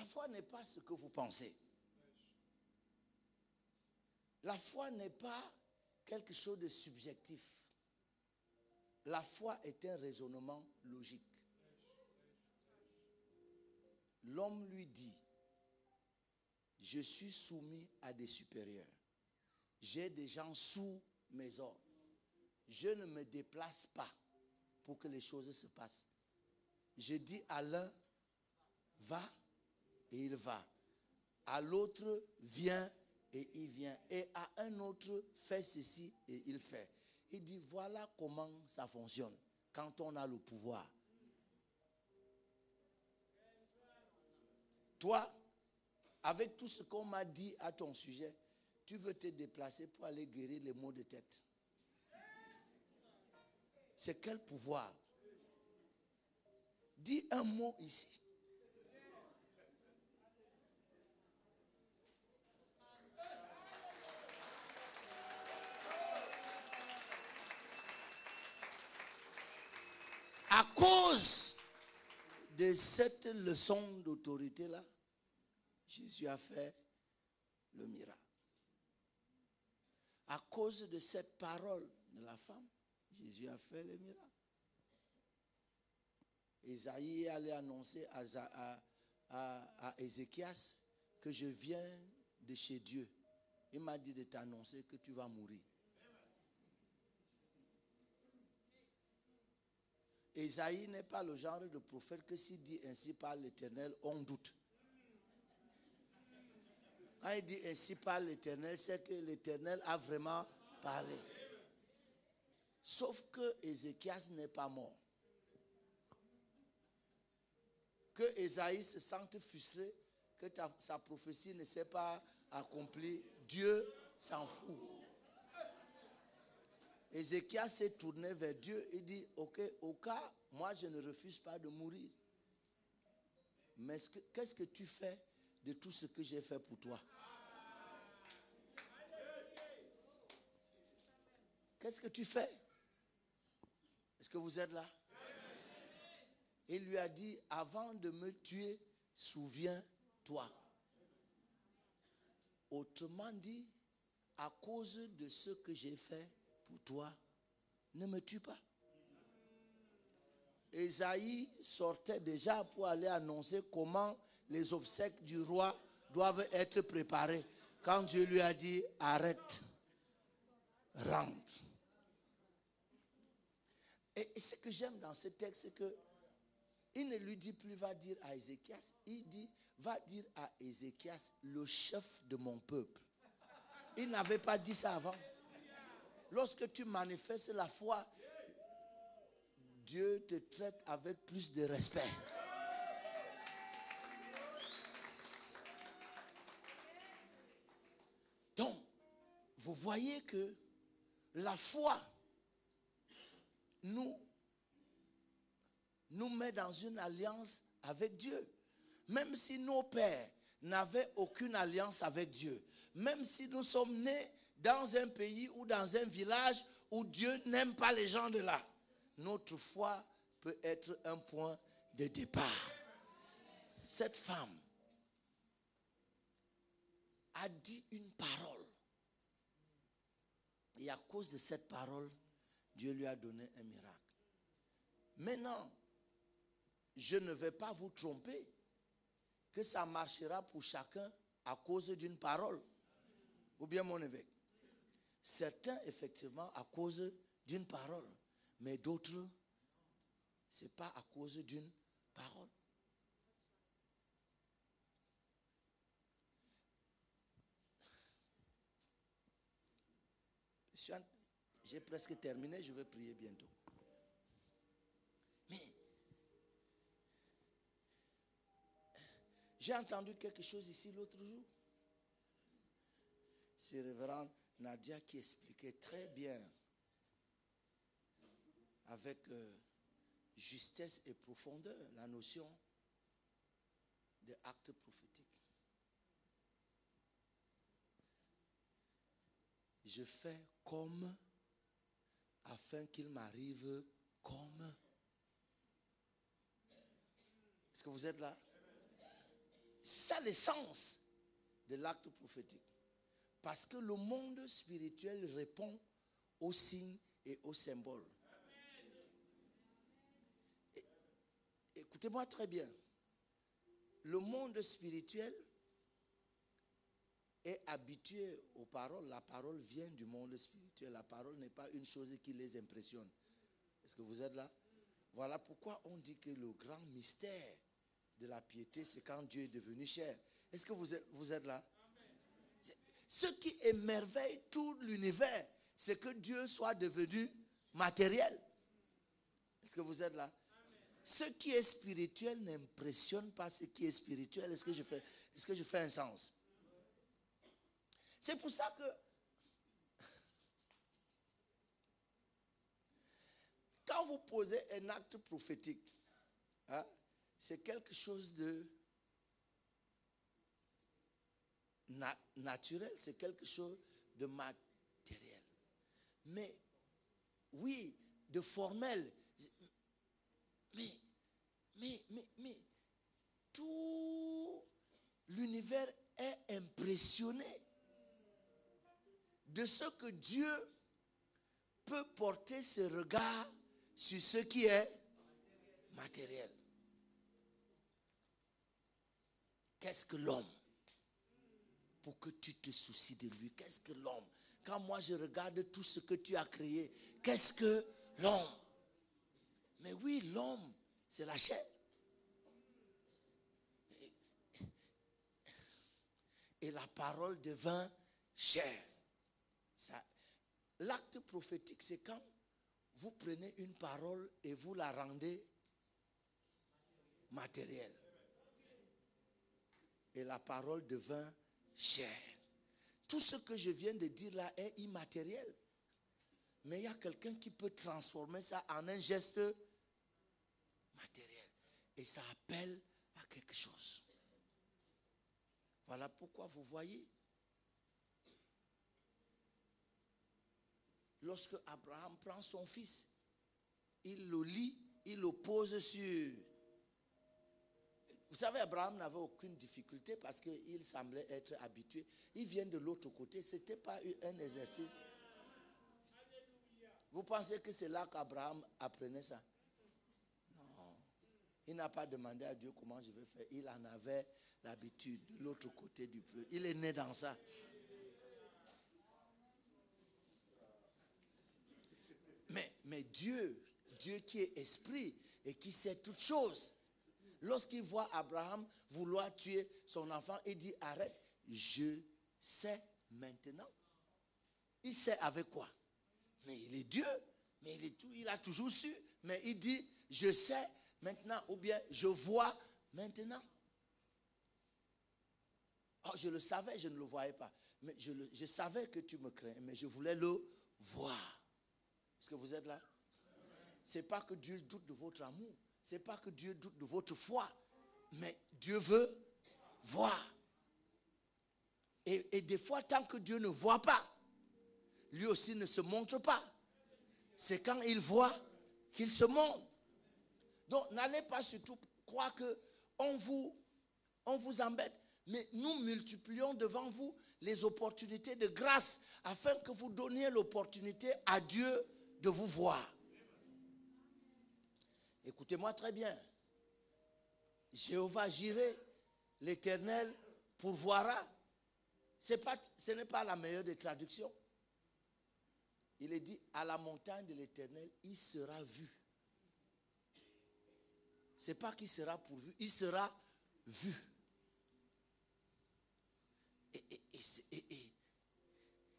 La foi n'est pas ce que vous pensez. La foi n'est pas quelque chose de subjectif. La foi est un raisonnement logique. L'homme lui dit, je suis soumis à des supérieurs. J'ai des gens sous mes ordres. Je ne me déplace pas pour que les choses se passent. Je dis à l'un, va, et il va. À l'autre, viens, et il vient. Et à un autre, fais ceci, et il fait. Il dit, voilà comment ça fonctionne quand on a le pouvoir. Toi, avec tout ce qu'on m'a dit à ton sujet, tu veux te déplacer pour aller guérir les maux de tête. C'est quel pouvoir? Dis un mot ici. À cause de cette leçon d'autorité-là, Jésus a fait le miracle. À cause de cette parole de la femme, Jésus a fait le miracle. Isaïe est allé annoncer à Ézéchias que je viens de chez Dieu. Il m'a dit de t'annoncer que tu vas mourir. Isaïe n'est pas le genre de prophète que s'il dit ainsi par l'Éternel, on doute. Quand il dit ainsi par l'Éternel, c'est que l'Éternel a vraiment parlé. Sauf que Ézéchias n'est pas mort. Que Isaïe se sente frustré, que sa prophétie ne s'est pas accomplie, Dieu s'en fout. Ézéchias s'est tourné vers Dieu et dit, ok, au cas, moi je ne refuse pas de mourir. Mais qu'est-ce que tu fais de tout ce que j'ai fait pour toi? Qu'est-ce que tu fais? Est-ce que vous êtes là? Il lui a dit, avant de me tuer, souviens-toi. Autrement dit, à cause de ce que j'ai fait pour toi, ne me tue pas. Isaïe sortait déjà pour aller annoncer comment les obsèques du roi doivent être préparées. Quand Dieu lui a dit, arrête, rentre. Et ce que j'aime dans ce texte, c'est que il ne lui dit plus, va dire à Ézéchias, il dit, va dire à Ézéchias, le chef de mon peuple. Il n'avait pas dit ça avant. Lorsque tu manifestes la foi, Dieu te traite avec plus de respect. Donc, vous voyez que la foi nous met dans une alliance avec Dieu. Même si nos pères n'avaient aucune alliance avec Dieu, même si nous sommes nés dans un pays ou dans un village où Dieu n'aime pas les gens de là, notre foi peut être un point de départ. Cette femme a dit une parole. Et à cause de cette parole, Dieu lui a donné un miracle. Maintenant, je ne vais pas vous tromper que ça marchera pour chacun à cause d'une parole. Ou bien mon évêque. Certains, effectivement, à cause d'une parole. Mais d'autres, ce n'est pas à cause d'une parole. J'ai presque terminé, je vais prier bientôt. Mais j'ai entendu quelque chose ici l'autre jour. C'est révérend Nadia qui expliquait très bien, avec justesse et profondeur, la notion de acte prophétique. Je fais comme afin qu'il m'arrive comme. Est-ce que vous êtes là? C'est ça l'essence de l'acte prophétique. Parce que le monde spirituel répond aux signes et aux symboles. Écoutez-moi très bien. Le monde spirituel est habitué aux paroles. La parole vient du monde spirituel. La parole n'est pas une chose qui les impressionne. Est-ce que vous êtes là? Voilà pourquoi on dit que le grand mystère de la piété, c'est quand Dieu est devenu chair. Est-ce que vous êtes là? Ce qui émerveille tout l'univers, c'est que Dieu soit devenu matériel. Est-ce que vous êtes là? Ce qui est spirituel n'impressionne pas ce qui est spirituel. Est-ce que je fais un sens? C'est pour ça que quand vous posez un acte prophétique, hein, c'est quelque chose de naturel, c'est quelque chose de matériel. Mais, oui, de formel. Mais, tout l'univers est impressionné de ce que Dieu peut porter ses regards sur ce qui est matériel. Qu'est-ce que l'homme? Pour que tu te soucies de lui. Qu'est-ce que l'homme? Quand moi je regarde tout ce que tu as créé, qu'est-ce que l'homme? Mais oui, l'homme, c'est la chair. Et la parole devint chair. L'acte prophétique, c'est quand vous prenez une parole et vous la rendez matérielle. Et la parole devint chair. Tout ce que je viens de dire là est immatériel. Mais il y a quelqu'un qui peut transformer ça en un geste matériel. Et ça appelle à quelque chose. Voilà pourquoi vous voyez, lorsque Abraham prend son fils, il le lit, il le pose sur... Vous savez, Abraham n'avait aucune difficulté parce qu'il semblait être habitué. Il vient de l'autre côté, ce n'était pas un exercice. Vous pensez que c'est là qu'Abraham apprenait ça? Non. Il n'a pas demandé à Dieu comment je vais faire. Il en avait l'habitude de l'autre côté du fleuve. Il est né dans ça. Mais Dieu qui est esprit et qui sait toutes choses, lorsqu'il voit Abraham vouloir tuer son enfant, il dit arrête, je sais maintenant. Il sait avec quoi? Mais il est Dieu, mais il a toujours su. Mais il dit je sais maintenant ou bien je vois maintenant. Oh, je le savais, je ne le voyais pas. Mais je savais que tu me crains, mais je voulais le voir. Est-ce que vous êtes là? Ce n'est pas que Dieu doute de votre amour. Ce n'est pas que Dieu doute de votre foi. Mais Dieu veut voir. Et des fois, tant que Dieu ne voit pas, lui aussi ne se montre pas. C'est quand il voit qu'il se montre. Donc, n'allez pas surtout croire qu'on vous embête. Mais nous multiplions devant vous les opportunités de grâce afin que vous donniez l'opportunité à Dieu de vous voir. Écoutez-moi très bien. Jéhovah Jireh, l'Éternel pourvoira. Ce n'est pas la meilleure des traductions. Il est dit, à la montagne de l'Éternel, il sera vu. Ce n'est pas qu'il sera pourvu, il sera vu.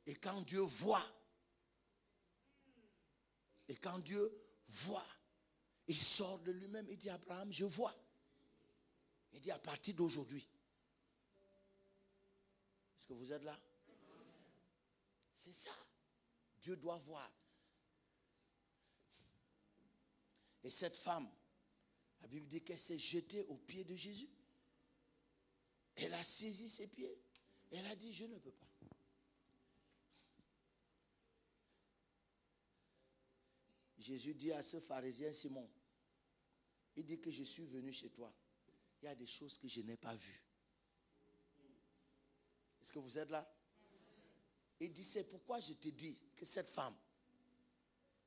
Et quand Dieu voit, il sort de lui-même, il dit à Abraham, je vois. Il dit à partir d'aujourd'hui. Est-ce que vous êtes là? C'est ça. Dieu doit voir. Et cette femme, la Bible dit qu'elle s'est jetée aux pieds de Jésus. Elle a saisi ses pieds. Elle a dit, je ne peux pas. Jésus dit à ce pharisien Simon, il dit que je suis venu chez toi. Il y a des choses que je n'ai pas vues. Est-ce que vous êtes là? Il dit, c'est pourquoi je te dis que cette femme,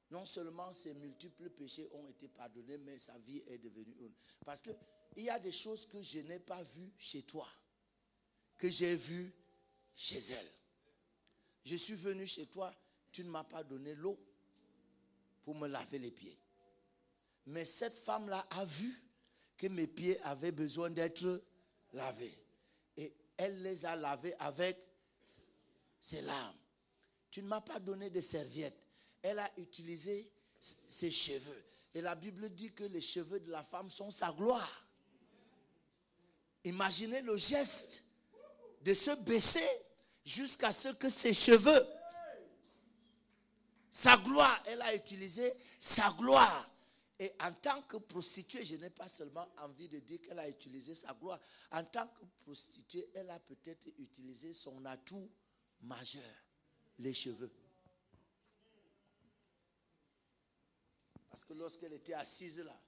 non seulement ses multiples péchés ont été pardonnés, mais sa vie est devenue une. Parce qu'il y a des choses que je n'ai pas vues chez toi, que j'ai vues chez elle. Je suis venu chez toi, tu ne m'as pas donné l'eau pour me laver les pieds. Mais cette femme-là a vu que mes pieds avaient besoin d'être lavés. Et elle les a lavés avec ses larmes. Tu ne m'as pas donné de serviette. Elle a utilisé ses cheveux. Et la Bible dit que les cheveux de la femme sont sa gloire. Imaginez le geste de se baisser jusqu'à ce que ses cheveux, sa gloire, elle a utilisé sa gloire. Et en tant que prostituée, je n'ai pas seulement envie de dire qu'elle a utilisé sa gloire. En tant que prostituée, elle a peut-être utilisé son atout majeur, les cheveux. Parce que lorsqu'elle était assise là,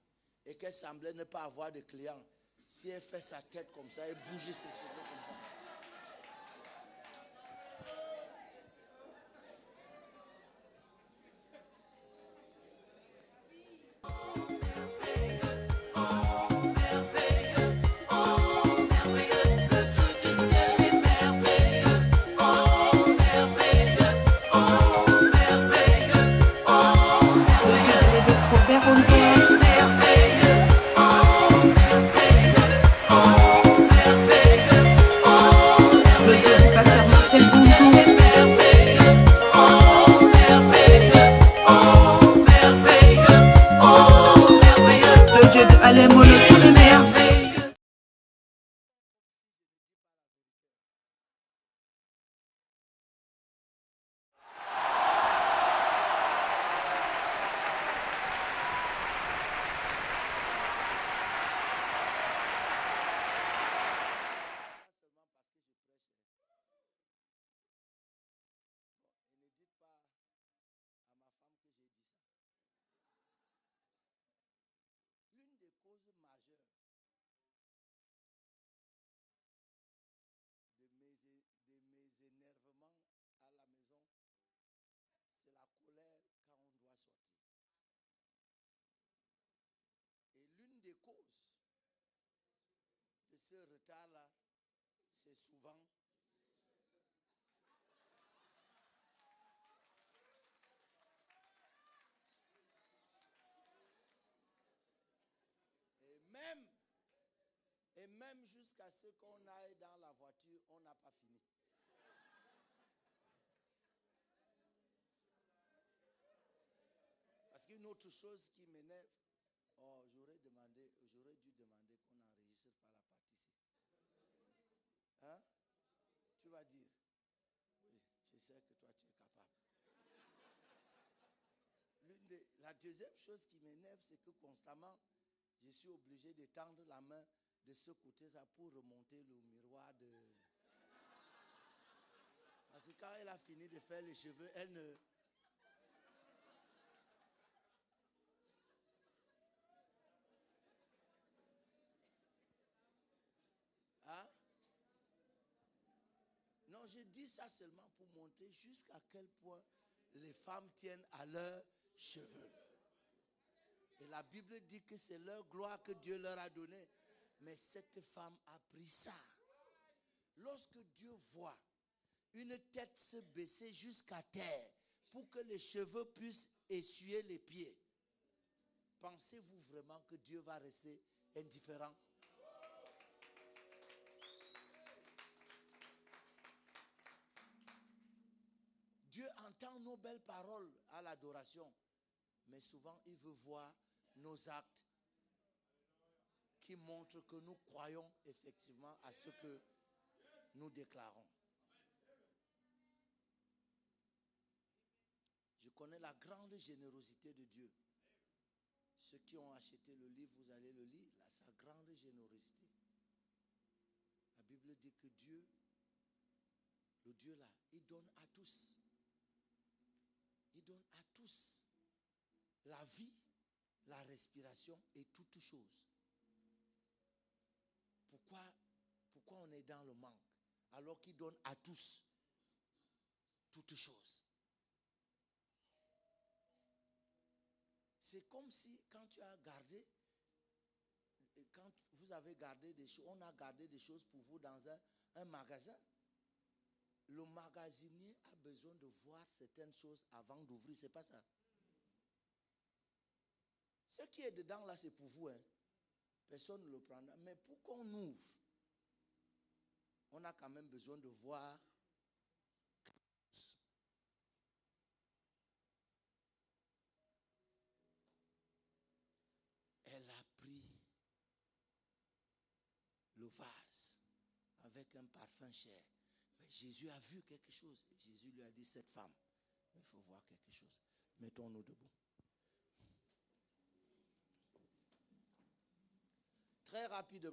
et qu'elle semblait ne pas avoir de clients, si elle fait sa tête comme ça, elle bouge ses cheveux comme ça. Des causes de ce retard-là, c'est souvent et même jusqu'à ce qu'on aille dans la voiture, on n'a pas fini. Parce qu'une autre chose qui m'énerve, j'aurais dû demander qu'on n'enregistre pas la partie C. Hein? Tu vas dire, oui, je sais que toi tu es capable. La deuxième chose qui m'énerve, c'est que constamment, je suis obligé de tendre la main de ce côté-là pour remonter le miroir de... Parce que quand elle a fini de faire les cheveux, elle ne... Hein? Non, je dis ça seulement pour montrer jusqu'à quel point les femmes tiennent à leurs cheveux. Et la Bible dit que c'est leur gloire que Dieu leur a donnée. Mais cette femme a pris ça. Lorsque Dieu voit une tête se baisser jusqu'à terre pour que les cheveux puissent essuyer les pieds, pensez-vous vraiment que Dieu va rester indifférent? Dieu entend nos belles paroles à l'adoration, mais souvent il veut voir nos actes qui montrent que nous croyons effectivement à ce que nous déclarons. Je connais la grande générosité de Dieu. Ceux qui ont acheté le livre, vous allez le lire, là, sa grande générosité. La Bible dit que Dieu, le Dieu là, il donne à tous. Il donne à tous la vie, la respiration et toutes choses. Pourquoi on est dans le manque? alors qu'il donne à tous toutes choses. C'est comme si quand tu as gardé, quand vous avez gardé des choses, on a gardé des choses pour vous dans un magasin. Le magasinier a besoin de voir certaines choses avant d'ouvrir, c'est pas ça. Ce qui est dedans là, c'est pour vous, hein. Personne ne le prendra. Mais pour qu'on ouvre, on a quand même besoin de voir. Elle a pris le vase avec un parfum cher. Mais Jésus a vu quelque chose. Jésus lui a dit, cette femme, il faut voir quelque chose. Mettons-nous debout. Très rapidement.